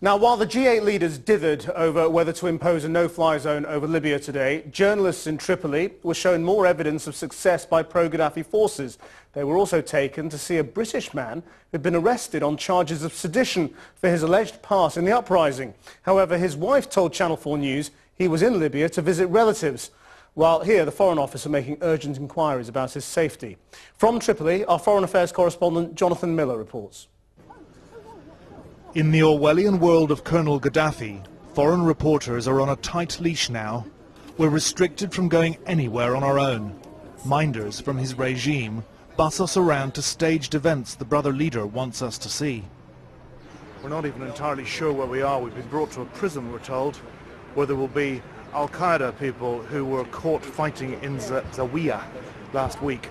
Now, while the G8 leaders dithered over whether to impose a no-fly zone over Libya today, journalists in Tripoli were shown more evidence of success by pro-Gaddafi forces. They were also taken to see a British man who had been arrested on charges of sedition for his alleged part in the uprising. However, his wife told Channel 4 News he was in Libya to visit relatives, while here the Foreign Office are making urgent inquiries about his safety. From Tripoli, our Foreign Affairs correspondent Jonathan Miller reports. In the Orwellian world of Colonel Gaddafi, foreign reporters are on a tight leash now. We're restricted from going anywhere on our own. Minders from his regime bus us around to staged events the brother leader wants us to see. We're not even entirely sure where we are. We've been brought to a prison, we're told, where there will be Al Qaeda people who were caught fighting in Zawiya last week.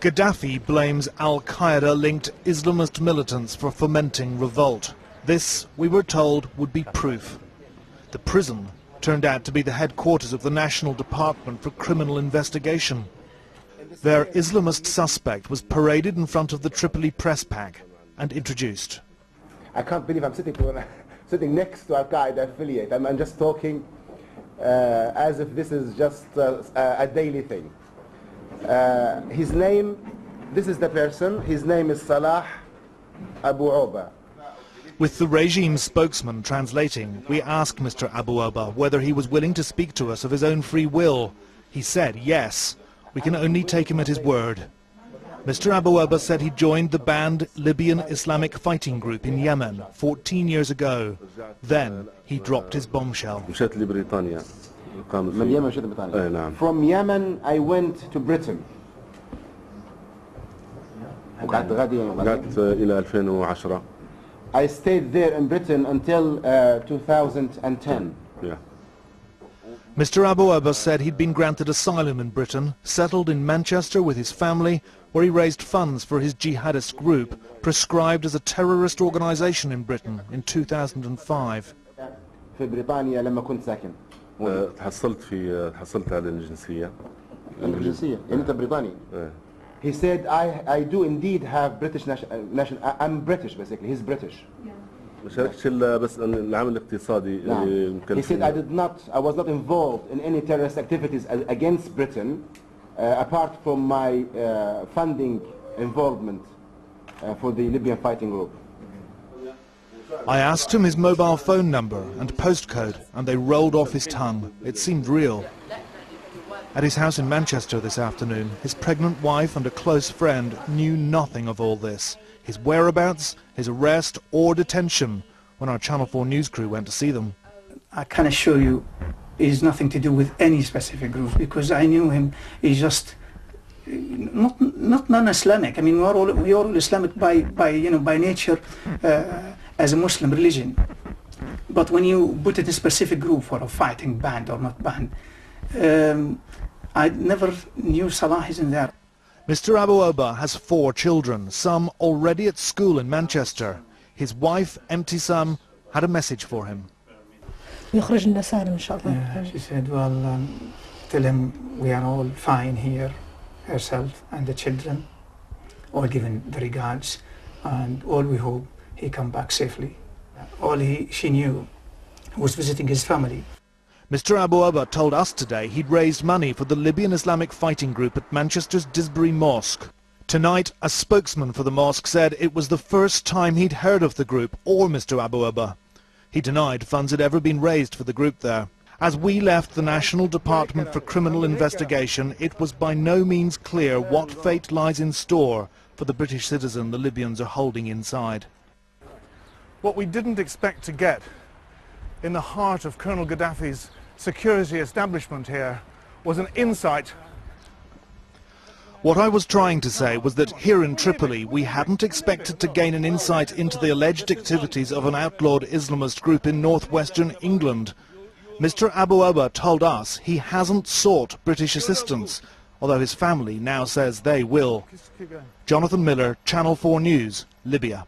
Gaddafi blames Al Qaeda-linked Islamist militants for fomenting revolt. This, we were told, would be proof. The prison turned out to be the headquarters of the National Department for Criminal Investigation. Their Islamist suspect was paraded in front of the Tripoli press pack and introduced. I can't believe I'm sitting next to Al Qaeda affiliate. I'm just talking as if this is just a daily thing. His name, this is the person, his name is Salah Abu Oba. With the regime spokesman translating, we asked Mr. Abu Oba whether he was willing to speak to us of his own free will. He said yes. We can only take him at his word. Mr. Abu Oba said he joined the banned Libyan Islamic fighting group in Yemen 14 years ago. Then he dropped his bombshell. From Yemen I went to Britain. I stayed there in Britain until 2010. Mr. Abu Oba said he'd been granted asylum in Britain, settled in Manchester with his family, where he raised funds for his jihadist group, prescribed as a terrorist organisation in Britain in 2005. حصلت على الجنسية. أنت بريطاني. He said I do indeed have British national. I'm British basically. He's British. مشاركتش إلا بس العمل الاقتصادي. He said I was not involved in any terrorist activities against Britain, apart from my funding involvement for the Libyan fighting group. I asked him his mobile phone number and postcode, and they rolled off his tongue. It seemed real. At his house in Manchester this afternoon, his pregnant wife and a close friend knew nothing of all this. His whereabouts, his arrest or detention, when our Channel 4 news crew went to see them. I can assure you it has nothing to do with any specific group, because I knew him. He's just not non-Islamic. I mean, we are all Islamic by nature. As a Muslim religion, but when you put it in a specific group for a fighting band or not band, I never knew Salah is in there. Mr. Abu Oba has 4 children, some already at school in Manchester. His wife, Emtisam, had a message for him. She said, well, tell him we are all fine here, herself and the children, all given the regards, and all we hope he come back safely. All she knew was visiting his family. Mr. Abu Oba told us today he'd raised money for the Libyan Islamic fighting group at Manchester's Disbury Mosque. Tonight, a spokesman for the mosque said it was the first time he'd heard of the group or Mr. Abu Oba. He denied funds had ever been raised for the group there. As we left the National Department for Criminal Investigation, it was by no means clear what fate lies in store for the British citizen the Libyans are holding inside. What we didn't expect to get in the heart of Colonel Gaddafi's security establishment here was an insight. What I was trying to say was that here in Tripoli we hadn't expected to gain an insight into the alleged activities of an outlawed Islamist group in northwestern England. Mr. Abu Oba told us he hasn't sought British assistance, although his family now says they will. Jonathan Miller, Channel 4 News, Libya.